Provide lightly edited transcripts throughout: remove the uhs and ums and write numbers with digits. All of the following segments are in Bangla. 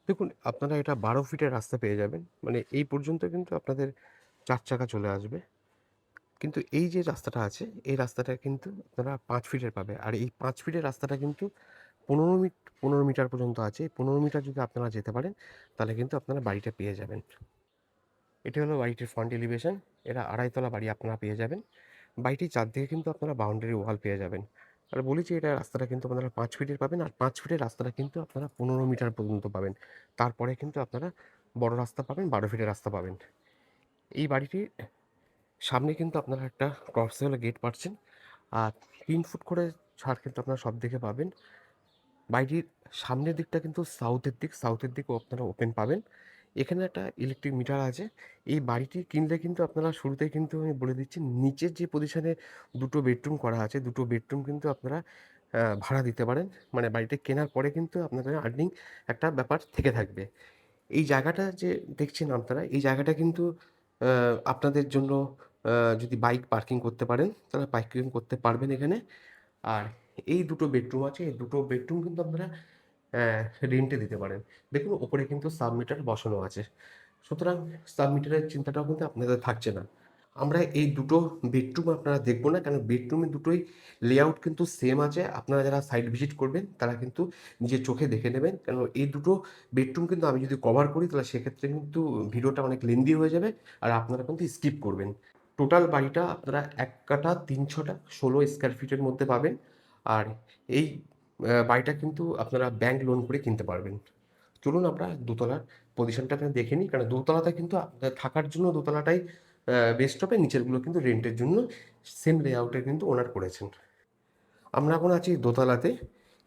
দেখুন, আপনারা এটা 12 ফিটের রাস্তা পেয়ে যাবেন। মানে এই পর্যন্ত কিন্তু আপনাদের 4 চাকা চলে আসবে। কিন্তু এই যে রাস্তাটা আছে, এই রাস্তাটা কিন্তু আপনারা 5 ফিটের পাবে। আর এই 5 ফিটের রাস্তাটা কিন্তু 15 মিটার পর্যন্ত আছে। এই 15 মিটার যদি আপনারা যেতে পারেন, তাহলে কিন্তু আপনারা বাড়িটা পেয়ে যাবেন। এটা হলো বাড়িটির ফ্রন্ট এলিভেশন। এটা 2.5 তলা বাড়ি আপনারা পেয়ে যাবেন। বাড়িটির চারদিকে কিন্তু আপনারা বাউন্ডারি ওয়াল পেয়ে যাবেন। আর বলেছি এটা রাস্তাটা কিন্তু আপনারা 5 ফিটের পাবেন। আর 5 ফিটের রাস্তাটা কিন্তু আপনারা 15 মিটার পর্যন্ত পাবেন। তারপরে কিন্তু আপনারা বড় রাস্তা পাবেন, 12 ফিটের রাস্তা পাবেন। এই বাড়িটির সামনে কিন্তু আপনারা একটা ক্রসওয়েল গেট পাচ্ছেন। আর 3 ফুট করে ছাড় কিন্তু আপনারা সব দিকে পাবেন। বাড়িটির সামনের দিকটা কিন্তু সাউথের দিকও আপনারা ওপেন পাবেন। এখানে একটা ইলেকট্রিক মিটার আছে। এই বাড়িটি কিনলে কিন্তু আপনারা শুরুতেই কিন্তু আমি বলে দিচ্ছি, নিচের যে পজিশনে 2টো বেডরুম করা আছে, 2টো বেডরুম কিন্তু আপনারা ভাড়া দিতে পারেন। মানে বাড়িটা কেনার পরে কিন্তু আপনাদের আর্নিং একটা ব্যাপার থেকে থাকবে। এই জায়গাটা যে দেখছেন আপনারা, এই জায়গাটা কিন্তু আ আপনাদের জন্য যদি বাইক পার্কিং করতে পারেন, তাহলে পার্কিং করতে পারবেন এখানে। আর এই 2টো বেডরুম আছে, এই 2টো বেডরুম কিন্তু আপনারা রেন্টে দিতে পারেন। দেখুন ওপরে কিন্তু সাবমিটার বসানো আছে। সুতরাং সাবমিটারের চিন্তাটাও কিন্তু আপনাদের থাকছে না। আমরা এই 2টো বেডরুম আপনারা দেখব না, কারণ বেডরুমে দুটোই লেআউট কিন্তু সেম আছে। আপনারা যারা সাইট ভিজিট করবেন তারা কিন্তু নিজের চোখে দেখে নেবেন। কারণ এই 2টো বেডরুম কিন্তু আমি যদি কভার করি, তাহলে সেক্ষেত্রে কিন্তু ভিডিওটা অনেক লেন্দি হয়ে যাবে। আর আপনারা কিন্তু স্কিপ করবেন। টোটাল বাড়িটা আপনারা 1 কাঠা 3 ছটা 16 স্কয়ার ফিটের মধ্যে পাবেন। আর এই বাড়িটা কিন্তু আপনারা ব্যাংক লোন করে কিনতে পারবেন। চলুন আমরা দোতলার পজিশনটা আপনারা দেখে নিই। কারণ দোতলাটা কিন্তু আপনাদের থাকার জন্য দোতলাটাই বেস্ট হবে। নিচেরগুলো কিন্তু রেন্টের জন্য সেম লেআউটের কিন্তু ওনার করেছেন। আমরা এখন আছি দোতলাতে।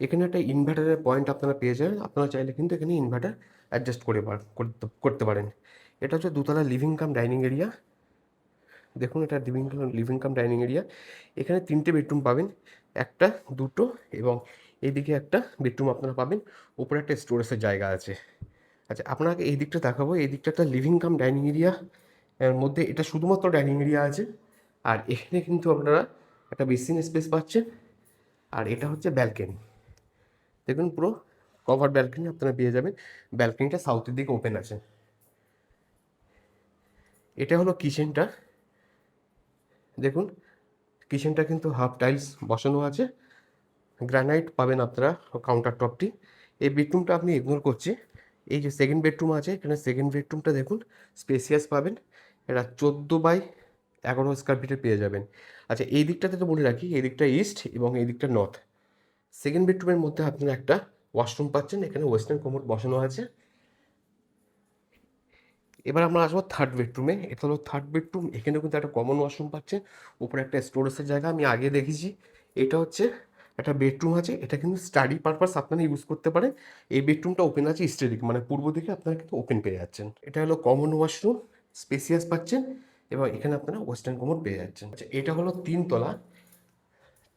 এখানে একটা ইনভার্টারের পয়েন্ট আপনারা পেয়ে যাবেন। আপনারা চাইলে কিন্তু এখানে ইনভার্টার অ্যাডজাস্ট করতে পারেন। এটা হচ্ছে দোতলা লিভিং কাম ডাইনিং এরিয়া। দেখুন এটা লিভিং কাম ডাইনিং এরিয়া। এখানে 3টে বেডরুম পাবেন। 1টা, 2টো এবং এইদিকে একটা বেডরুম আপনারা পাবেন। উপরে একটা স্টোরেজের জায়গা আছে। আচ্ছা, আপনাকে এই দিকটা দেখাবো। এই দিকটা একটা লিভিং কাম ডাইনিং এরিয়া। এর মধ্যে এটা শুধুমাত্র ডাইনিং এরিয়া আছে। আর এখানে কিন্তু আপনারা একটা বেসিন স্পেস পাচ্ছেন। আর এটা হচ্ছে ব্যালকনি। দেখুন পুরো কভার ব্যালকনি আপনারা পেয়ে যাবেন। ব্যালকনিটা সাউথের দিকে ওপেন আছে। এটা হলো কিচেনটা। দেখুন কিচেনটা কিন্তু হাফ টাইলস বসানো আছে। গ্রানাইট পাবেন আপনারা কাউন্টার টপটি। এই বেডরুমটা আপনি ইগনোর করছি। এই যে সেকেন্ড বেডরুম আছে, এখানে সেকেন্ড বেডরুমটা দেখুন স্পেসিয়াস পাবেন। এটা 14 বাই 11 স্কয়ার ফিটে পেয়ে যাবেন। আচ্ছা, এই দিকটাতে তো বলে রাখি, এই দিকটা ইস্ট এবং এই দিকটা নর্থ। সেকেন্ড বেডরুমের মধ্যে আপনারা একটা ওয়াশরুম পাচ্ছেন। এখানে ওয়েস্টার্ন কমোড বসানো আছে। এবার আমরা আসবো থার্ড বেডরুমে। এটা হলো থার্ড বেডরুম। এখানেও কিন্তু একটা কমন ওয়াশরুম পাচ্ছেন। উপরে একটা স্টোরেজের জায়গা আমি আগে দেখেছি। এটা হচ্ছে একটা বেডরুম আছে। এটা কিন্তু স্টাডি পারপাস আপনারা ইউজ করতে পারেন। এই বেডরুমটা ওপেন আছে ইস্টের দিকে, মানে পূর্ব দিকে আপনারা কিন্তু ওপেন পেয়ে যাচ্ছেন। এটা হলো কমন ওয়াশরুম, স্পেসিয়াস পাচ্ছেন এবং এখানে আপনারা ওয়েস্টার্ন কমোড পেয়ে যাচ্ছেন। আচ্ছা, এটা হলো 3 তলা।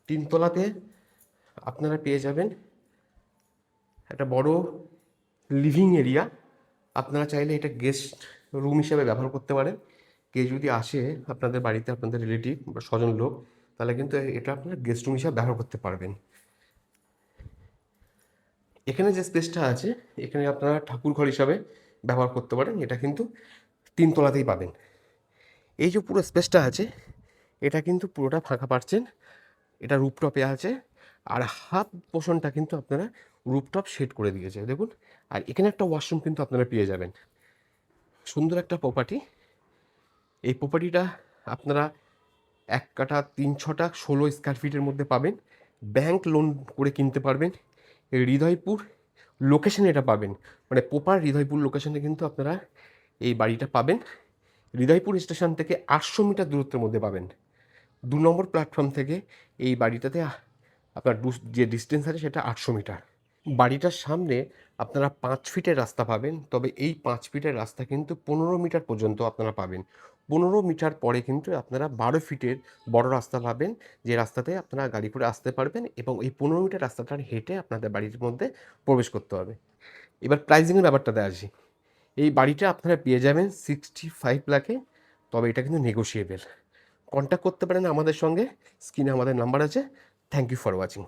3 তলাতে আপনারা পেয়ে যাবেন একটা বড় লিভিং এরিয়া। আপনারা চাইলে এটা গেস্ট রুম হিসেবে ব্যবহার করতে পারেন। কেউ যদি আসে আপনাদের বাড়িতে, আপনাদের রিলেটিভ বা স্বজন লোক, তাহলে কিন্তু এটা আপনারা গেস্ট রুম হিসাবে ব্যবহার করতে পারবেন। এখানে যে স্পেসটা আছে, এখানে আপনারা ঠাকুর ঘর হিসাবে ব্যবহার করতে পারেন। এটা কিন্তু 3 তলাতেই পাবেন। এই যে পুরো স্পেসটা আছে, এটা কিন্তু পুরোটা ফাঁকা পাচ্ছেন। এটা রুফটপে আছে। আর হাফ পোর্শনটা কিন্তু আপনারা রুফটপ শেড করে দিয়েছে দেখুন। আর এখানে একটা ওয়াশরুম কিন্তু আপনারা পেয়ে যাবেন। সুন্দর একটা প্রপার্টি। এই প্রপার্টিটা আপনারা 1 কাঠা 3 ছটা 16 স্কয়ার ফিটের মধ্যে পাবেন। ব্যাংক লোন করে কিনতে পারবেন। এই হৃদয়পুর লোকেশনে এটা পাবেন। মানে প্রপার হৃদয়পুর লোকেশনে কিন্তু আপনারা এই বাড়িটা পাবেন। হৃদয়পুর স্টেশন থেকে 800 মিটার দূরত্বের মধ্যে পাবেন। 2 নম্বর প্ল্যাটফর্ম থেকে এই বাড়িটাতে আপনার যে ডিস্টেন্স আছে সেটা 800 মিটার। বাড়িটার সামনে আপনারা 5 ফিটের রাস্তা পাবেন। তবে এই 5 ফিটের রাস্তা কিন্তু 15 মিটার পর্যন্ত আপনারা পাবেন। 15 মিটার পরে কিন্তু আপনারা 12 ফিটের বড় রাস্তা পাবেন, যে রাস্তাতে আপনারা গাড়ি করে আসতে পারবেন এবং এই 15 মিটার রাস্তাটা হেঁটে আপনাদের বাড়ির মধ্যে প্রবেশ করতে হবে। এবার প্রাইজিংয়ের ব্যাপারটাতে আসি। এই বাড়িটা আপনারা পেয়ে যাবেন 65 লাখে। তবে এটা কিন্তু নেগোশিয়েবল। কন্ট্যাক্ট করতে পারেন আমাদের সঙ্গে। স্ক্রিনে আমাদের নাম্বার আছে। Thank you for watching.